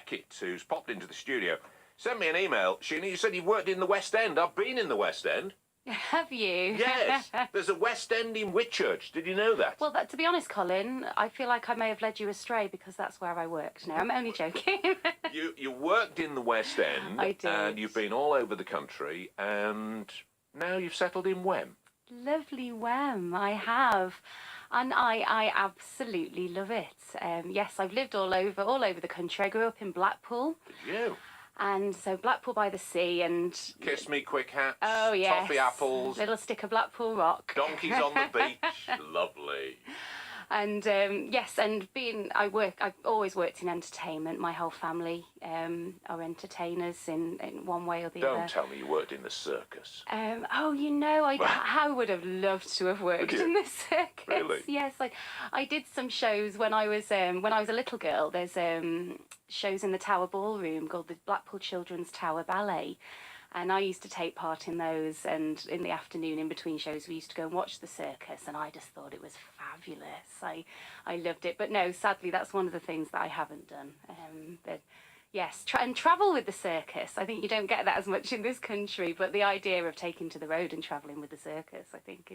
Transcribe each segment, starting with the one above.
Beckett, who's popped into the studio, sent me an email. Sheena, you said you've worked in the West End. I've been in the West End. Have you? Yes. There's a West End in Whitchurch. Did you know that? Well, to be honest, Colin, I feel like I may have led you astray because that's where I worked. No, I'm only joking. You worked in the West End. I did. And you've been all over the country, and now you've settled in Wem. Lovely Wem, I have. And I absolutely love it. Yes, I've lived all over the country. I grew up in Blackpool. Did you? And so Blackpool by the sea and... Kiss me quick hats. Oh, yes. Toffee apples. Little stick of Blackpool rock. Donkeys on the beach. Lovely. And yes, and I've always worked in entertainment. My whole family are entertainers in one way or the other. Don't tell me you worked in the circus. Oh, you know, I would have loved to have worked in the circus. Really? Yes, I did some shows when I was a little girl. There's shows in the Tower Ballroom called the Blackpool Children's Tower Ballet. And I used to take part in those, and in the afternoon in between shows we used to go and watch the circus, and I just thought it was fabulous. I loved it. But no, sadly that's one of the things that I haven't done. But yes, and travel with the circus. I think you don't get that as much in this country, but the idea of taking to the road and travelling with the circus I think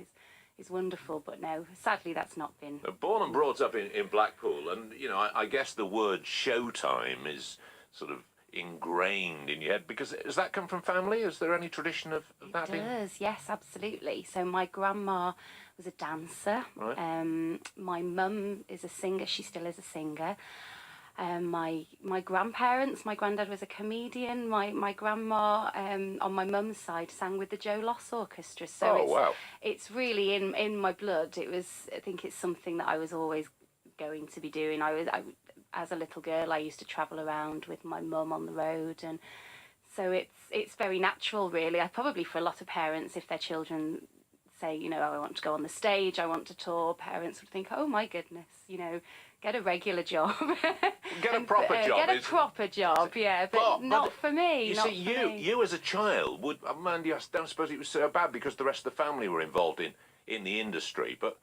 is wonderful. But no, sadly that's not been... Born and brought up in Blackpool, and you know, I guess the word showtime is sort of ingrained in your head, because does that come from family? Is there any tradition of that? It does, yes, absolutely. So my grandma was a dancer. Right. My mum is a singer. She still is a singer. My grandparents, my granddad was a comedian. My grandma on my mum's side sang with the Joe Loss Orchestra. So wow. It's really in my blood. I think it's something that I was always going to be doing. As a little girl, I used to travel around with my mum on the road, and so it's very natural, really. Probably for a lot of parents, if their children say, you know, oh, I want to go on the stage, I want to tour, parents would think, oh my goodness, you know, get a regular job. Get a proper job. Get a proper job, yeah, but not for me. You see, you as a child would, mind you, I don't suppose it was so bad because the rest of the family were involved in the industry, but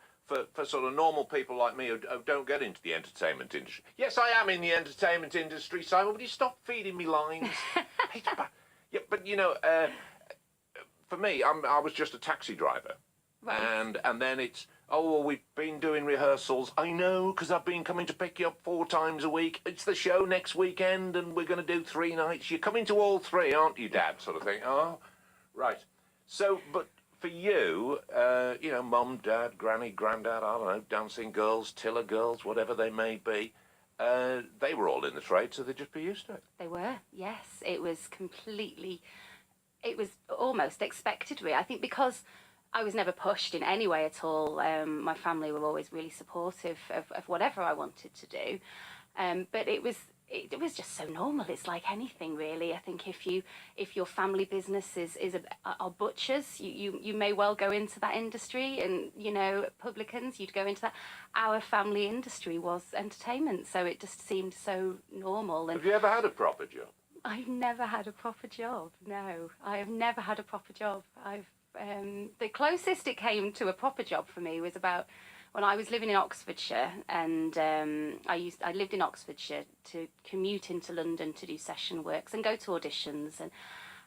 for sort of normal people like me who don't get into the entertainment industry. Yes, I am in the entertainment industry, Simon, would you stop feeding me lines? Yeah, but you know, for me, I was just a taxi driver. Right. And then it's, oh, well, we've been doing rehearsals. I know, because I've been coming to pick you up 4 times a week. It's the show next weekend, and we're going to do 3 nights. You're coming to all 3, aren't you, Dad? Sort of thing. Oh, right. So, but... for you, you know, mum, dad, granny, granddad, I don't know, dancing girls, tiller girls, whatever they may be, they were all in the trade, so they'd just be used to it. They were, yes. It was almost expected, really. I think because I was never pushed in any way at all. My family were always really supportive of whatever I wanted to do. But it was just so normal. It's like anything, really. I think if your family business are butchers, you may well go into that industry, and you know, publicans, you'd go into that. Our family industry was entertainment, so it just seemed so normal. And have you ever had a proper job? I've never had a proper job. No, I have never had a proper job. The closest it came to a proper job for me was about when I was living in Oxfordshire, and I lived in Oxfordshire to commute into London to do session works and go to auditions,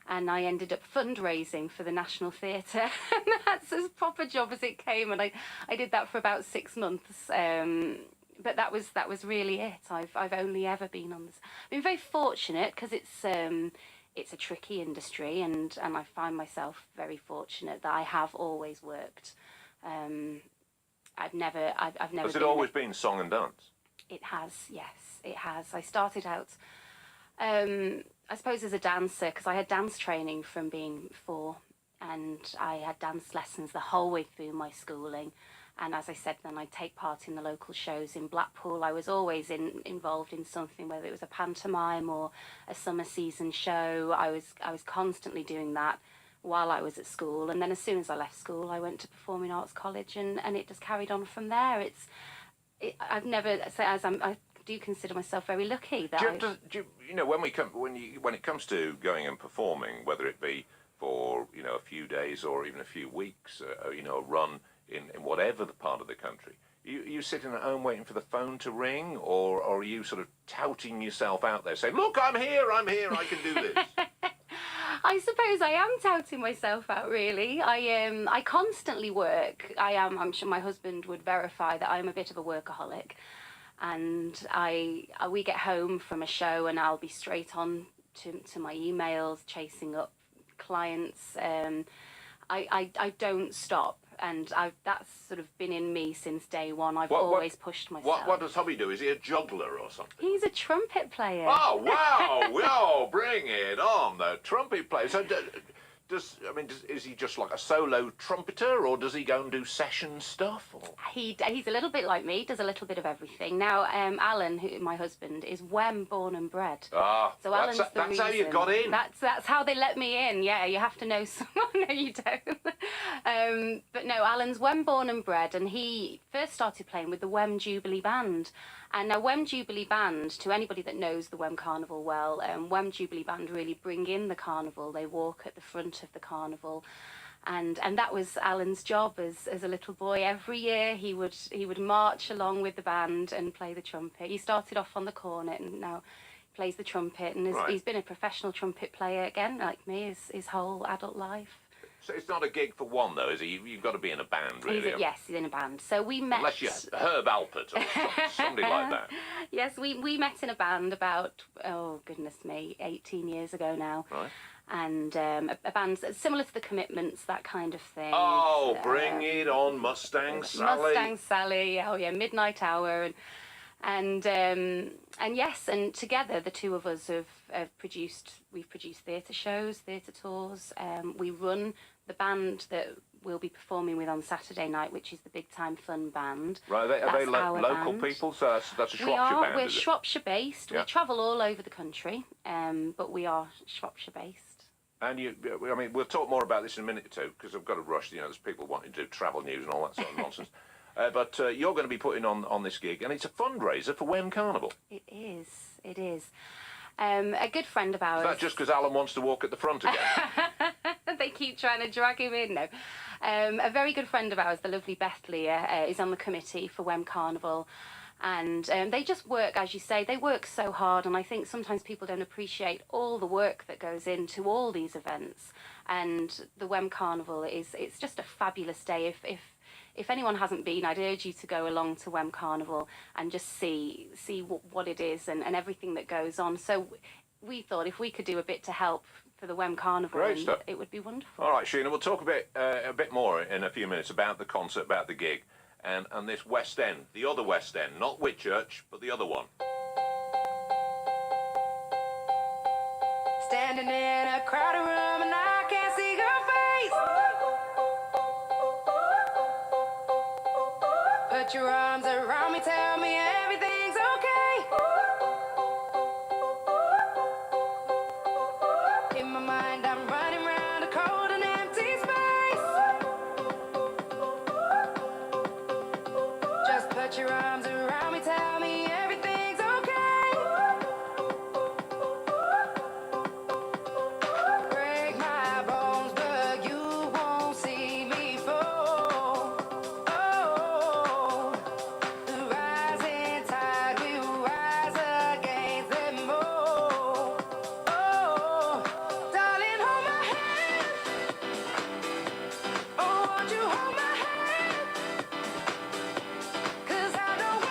and I ended up fundraising for the National Theatre. And that's as proper job as it came, and I did that for about 6 months. But that was really it. I've only ever been on this. I've been very fortunate because it's a tricky industry, and I find myself very fortunate that I have always worked. I've never. Has it always been song and dance? It has, yes, it has. I started out, I suppose, as a dancer, because I had dance training from being 4, and I had dance lessons the whole way through my schooling. And as I said, then I'd take part in the local shows in Blackpool. I was always involved in something, whether it was a pantomime or a summer season show. I was constantly doing that while I was at school, and then as soon as I left school, I went to Performing Arts College, and it just carried on from there. I've never, I do consider myself very lucky that you know, when it comes to going and performing, whether it be for, you know, a few days or even a few weeks, you know, a run in whatever the part of the country, You sitting at home waiting for the phone to ring, or are you sort of touting yourself out there, saying, "Look, I'm here, I can do this"? I suppose I am touting myself out, really. I constantly work. I'm sure my husband would verify that I'm a bit of a workaholic. And we get home from a show and I'll be straight on to my emails, chasing up clients. I don't stop. And that's sort of been in me since day one. I've always pushed myself. What does hubby do? Is he a juggler or something? He's a trumpet player. Oh, wow! Whoa, bring it on, the trumpet player. So, is he just like a solo trumpeter, or does he go and do session stuff? Or? He's a little bit like me, does a little bit of everything. Now, Alan, my husband, is Wem born and bred. Ah, so Alan's the that's reason. how you got in. That's how they let me in. Yeah, you have to know someone. No, you don't. But no, Alan's Wem born and bred, and he first started playing with the Wem Jubilee Band. And now Wem Jubilee Band, to anybody that knows the Wem Carnival well, Wem Jubilee Band really bring in the carnival. They walk at the front of the carnival. And that was Alan's job as a little boy. Every year he would march along with the band and play the trumpet. He started off on the cornet and now plays the trumpet, and he's been a professional trumpet player again, like me, his whole adult life. So it's not a gig for one, though, is it? You've got to be in a band, really. Yes, he's in a band. So we met... Unless you're Herb Alpert or somebody like that. Yes, we met in a band about, oh, goodness me, 18 years ago now. Right. And a band similar to the Commitments, that kind of thing. Oh, bring it on, Mustang Sally. Mustang Sally, oh yeah, Midnight Hour. And yes, and together the two of us we've produced theatre shows, theatre tours. We run the band that we'll be performing with on Saturday night, which is the Big Time Fun Band. Right, are they local band. people? So that's a Shropshire band, We're is it? Shropshire based. Yeah. We travel all over the country, but we are Shropshire based. And we'll talk more about this in a minute or two, because I've got to rush. There's people wanting to do travel news and all that sort of nonsense. But you're going to be putting on this gig, and it's a fundraiser for Wem Carnival. It is. A good friend of ours... Is that just because Alan wants to walk at the front again? They keep trying to drag him in. No. A very good friend of ours, the lovely Beth Leah, is on the committee for Wem Carnival. And they just work, as you say, they work so hard. And I think sometimes people don't appreciate all the work that goes into all these events. And the Wem Carnival it's just a fabulous day. If anyone hasn't been, I'd urge you to go along to Wem Carnival and just see what it is and everything that goes on. So we thought if we could do a bit to help for the Wem Carnival, it would be wonderful. All right, Sheena, we'll talk a bit more in a few minutes about the concert, about the gig, and this West End, the other West End, not Whitchurch, but the other one. Standing in a crowded room and I can't see your face. Put your arms around me, tell me everything's okay. In my mind I'm running round a cold and empty space. Just put your arms around me, tell me everything's okay. Break my bones, but you won't see me fall. Oh, the rising tide will rise against them all. Oh, darling, hold my hand. Oh, won't you hold my hand? 'Cause I don't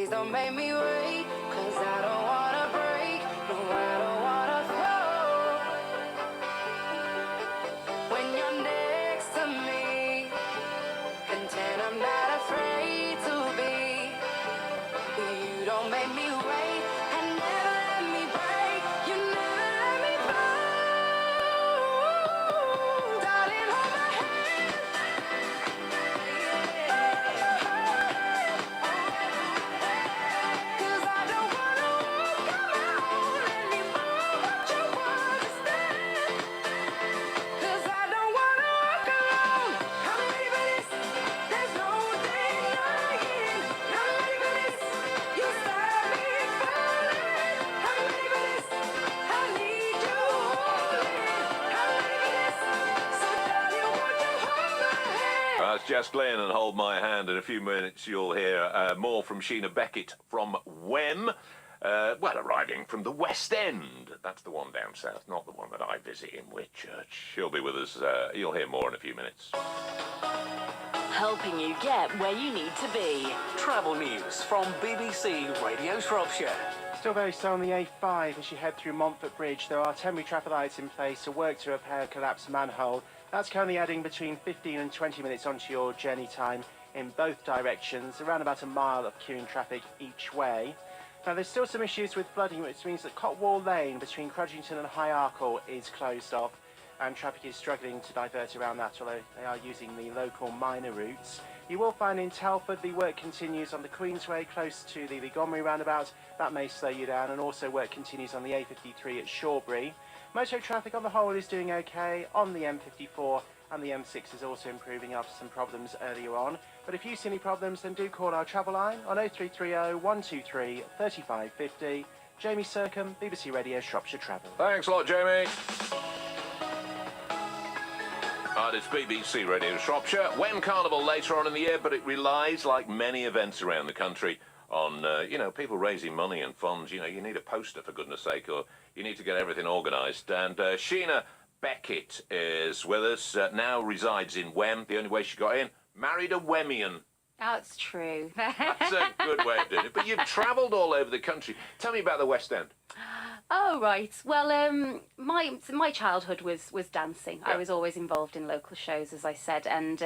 Please don't make me wait, 'cause I don't wanna break. No, I don't wanna fall. When you're next to me, content I'm not afraid to be. You don't make me wait and never let me break. You never let me fall. Darling, hold my hand. 'Cause I don't wanna walk on my own anymore. Won't you understand? 'Cause I don't wanna walk alone. I'm ready for this. There's no denying. I'm ready for this. You start me falling. I'm ready for this. I need you holding. I'm ready for this. So darling, won't you hold my hand? That's Jess Glynn and Hold My Hand. In a few minutes, you'll hear more from Sheena Beckett from Wem. Well, arriving from the West End. That's the one down south, not the one that I visit in Whitchurch. She'll be with us. You'll hear more in a few minutes. Helping you get where you need to be. Travel news from BBC Radio Shropshire. Still very slow on the A5 as you head through Montfort Bridge. There are temporary traffic lights in place to work to repair a collapsed manhole. That's currently adding between 15 and 20 minutes onto your journey time in both directions, around about a mile of queuing traffic each way. Now there's still some issues with flooding, which means that Cotwall Lane between Crudgington and High Arkle is closed off, and traffic is struggling to divert around that, although they are using the local minor routes. You will find in Telford the work continues on the Queensway close to the Montgomery roundabout. That may slow you down, and also work continues on the A53 at Shawbury. Motor traffic on the whole is doing okay on the M54, and the M6 is also improving after some problems earlier on. But if you see any problems, then do call our travel line on 0330 123 3550. Jamie Sercombe, BBC Radio Shropshire Travel. Thanks a lot, Jamie. It's BBC Radio Shropshire. Wem Carnival later on in the year, but it relies, like many events around the country, on, people raising money and funds. You need a poster, for goodness sake, or you need to get everything organised. And Sheena Beckett is with us, now resides in Wem. The only way she got in, married a Wemian. That's true. That's a good way of doing it. But you've travelled all over the country. Tell me about the West End. Oh, right. Well, my childhood was dancing. Yeah. I was always involved in local shows, as I said, and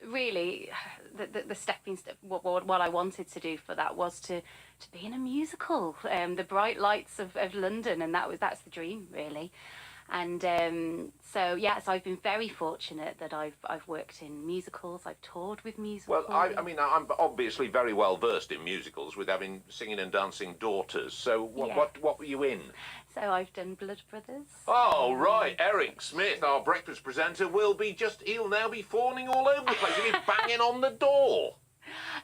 really, the stepping step. What I wanted to do for that was to be in a musical, the bright lights of London, and that's the dream, really. And so I've been very fortunate that I've worked in musicals. I've toured with musicals. Well, I'm obviously very well versed in musicals, with having singing and dancing daughters. So what were you in? So I've done Blood Brothers. Oh, right. Eric Smith, our breakfast presenter, he'll now be fawning all over the place. He'll be banging on the door.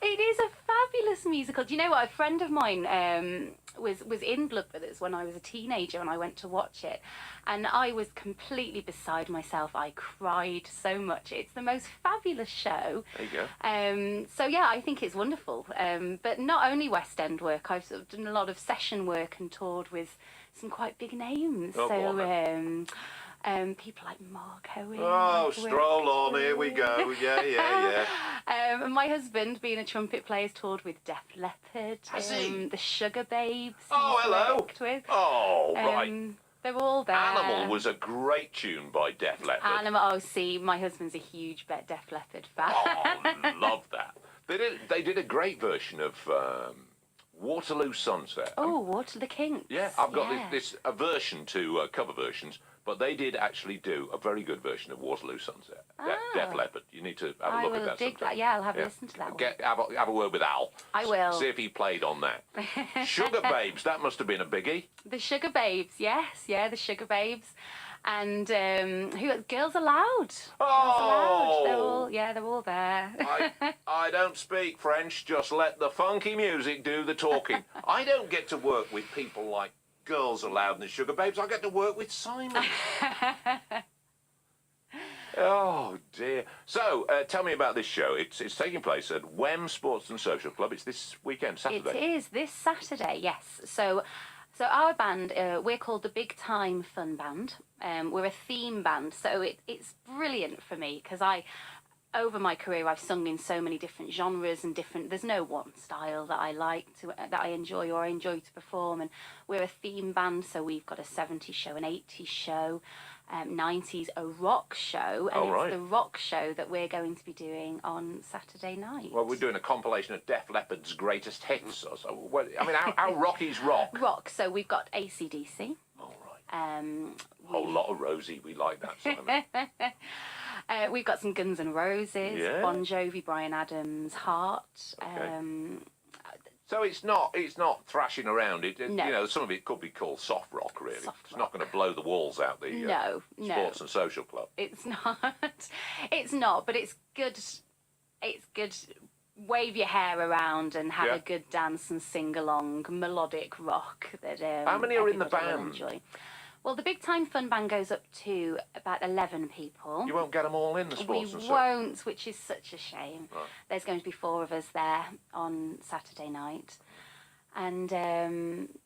It is a fabulous musical. Do you know what? A friend of mine was in Blood Brothers when I was a teenager, and I went to watch it, and I was completely beside myself. I cried so much. It's the most fabulous show. There you go. I think it's wonderful. But not only West End work. I've sort of done a lot of session work and toured with some quite big names. Oh, go on, then. People like Mark Owen. Oh, stroll on, here we go. Yeah. And my husband, being a trumpet player, has toured with Def Leppard. Has he? The Sugar Babes. Oh, he's hello. worked with. Oh, right. They're all there. Animal was a great tune by Def Leppard. Animal. Oh, see, my husband's a huge Def Leppard fan. Oh, love that. They did a great version of Waterloo Sunset. Oh, Water the Kinks. Yeah, I've got this aversion to cover versions, but they did actually do a very good version of Waterloo Sunset. Def Leppard. You need to have a look at that. I will dig sometime. that. Yeah, I'll have a listen to that one. Have a word with Al. I will. See if he played on that. Sugar Babes, that must have been a biggie. The Sugar Babes, yes. Yeah, the Sugar Babes. And Girls Aloud. Oh! They're all there. I don't speak French, just let the funky music do the talking. I don't get to work with people like Girls Aloud and the Sugar Babes. I get to work with Simon. Oh, dear. So, tell me about this show. It's taking place at Wem Sports and Social Club. It's this weekend, Saturday. It is this Saturday, yes. So our band, we're called the Big Time Fun Band. We're a theme band, so it's brilliant for me because I over my career, I've sung in so many different genres and different. There's no one style that I that I enjoy or I enjoy to perform. And we're a theme band, so we've got a 70s show, an 80s show, 90s, a rock show, and it's the rock show that we're going to be doing on Saturday night. Well, we're doing a compilation of Def Leppard's greatest hits. Or so. Well, I mean, how Rocky's rock? Rock. So we've got AC/DC. All right. Whole lot of Rosie. We like that, Simon. We've got some Guns N' Roses, Yeah. Bon Jovi, Bryan Adams, Heart. Okay. So it's not thrashing around. No. You know, some of it could be called soft rock, really. Soft It's not going to blow the walls out the No. Sports and Social Club. It's not. It's not, but it's good. It's good. Wave your hair around and have a good dance and sing along melodic rock that How many are in the everybody will band? enjoy. Well, the Big Time Fun Band goes up to about 11 people. You won't get them all in the Sports and We Social. won't, which is such a shame. Right. There's going to be 4 of us there on Saturday night. And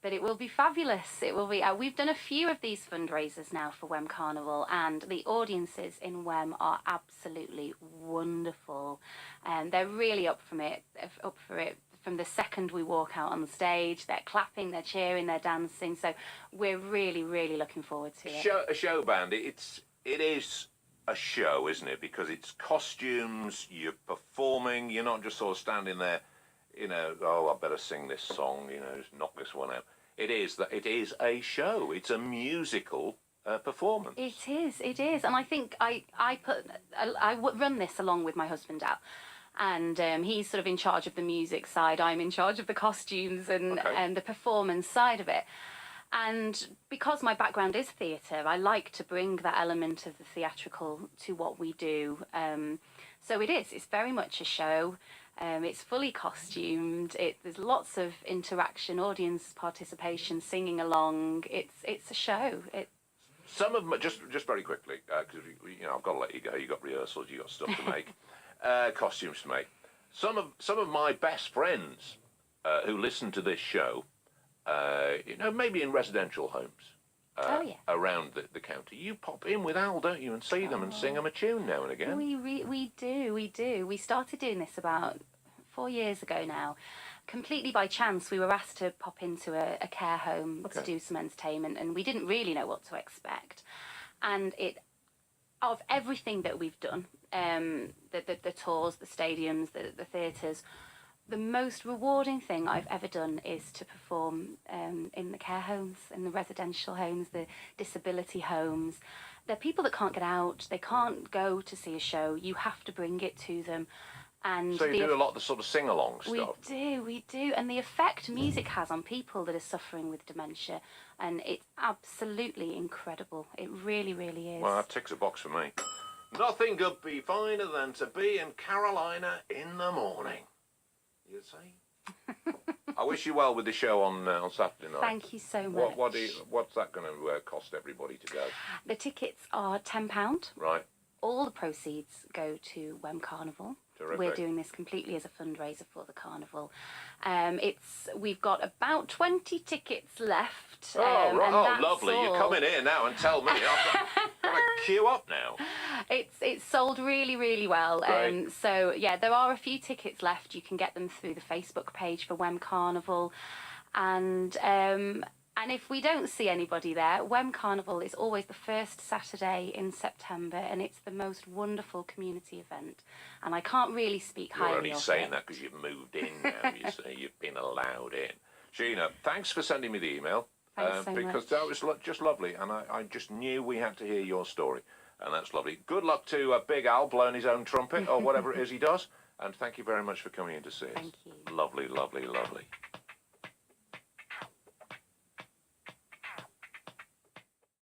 but it will be fabulous. It will be. We've done a few of these fundraisers now for Wem Carnival, and the audiences in Wem are absolutely wonderful. And they're really up for it. From the second we walk out on the stage, they're clapping, they're cheering, they're dancing. So we're really, really looking forward to it. A show band. It is a show, isn't it? Because it's costumes. You're performing. You're not just sort of standing there. You know, oh, I better sing this song. You know, just knock this one out. It is a show. It's a musical performance. It is, and I think I run this along with my husband Al, and he's sort of in charge of the music side. I'm in charge of the costumes and the performance side of it. And because my background is theatre, I like to bring that element of the theatrical to what we do. So it's very much a show. It's fully costumed. There's lots of interaction, audience participation, singing along. It's a show. Some of them, just very quickly, because you know I've got to let you go. You got rehearsals, you got stuff to make, costumes to make. Some of my best friends who listen to this show, you know, maybe in residential homes around the county, you pop in with Al, don't you, and see them and sing them a tune now and again. We do. We started doing this about 4 years ago now. Completely by chance, we were asked to pop into a care home to do some entertainment, and we didn't really know what to expect. And of everything that we've done, the tours, the stadiums, the theatres, the most rewarding thing I've ever done is to perform in the care homes, in the residential homes, the disability homes. They're people that can't get out, they can't go to see a show, you have to bring it to them. And so you do a lot of the sort of sing-along stuff. We do. And the effect music has on people that are suffering with dementia, and it's absolutely incredible. It really, really is. Well, that ticks a box for me. Nothing could be finer than to be in Carolina in the morning. You see? I wish you well with the show on Saturday night. Thank you so much. What's that going to cost everybody to go? The tickets are £10. Right. All the proceeds go to Wem Carnival. Terrific. We're doing this completely as a fundraiser for the carnival. We've got about 20 tickets left. Oh, right. And Oh, that's lovely. all. You come in here now and tell me. I've got to queue up now. It's sold really, really well. Great. So, yeah, there are a few tickets left. You can get them through the Facebook page for Wem Carnival. And if we don't see anybody there, Wem Carnival is always the first Saturday in September, and it's the most wonderful community event. And I can't really speak highly of it. You're only saying that because you've moved in now, you see. You've been allowed in. Sheena, thanks for sending me the email. Thanks so because much. that was just lovely, and I just knew we had to hear your story, and that's lovely. Good luck to Big Al blowing his own trumpet, or whatever it is he does, and thank you very much for coming in to see us. Thank you. Lovely, lovely, lovely.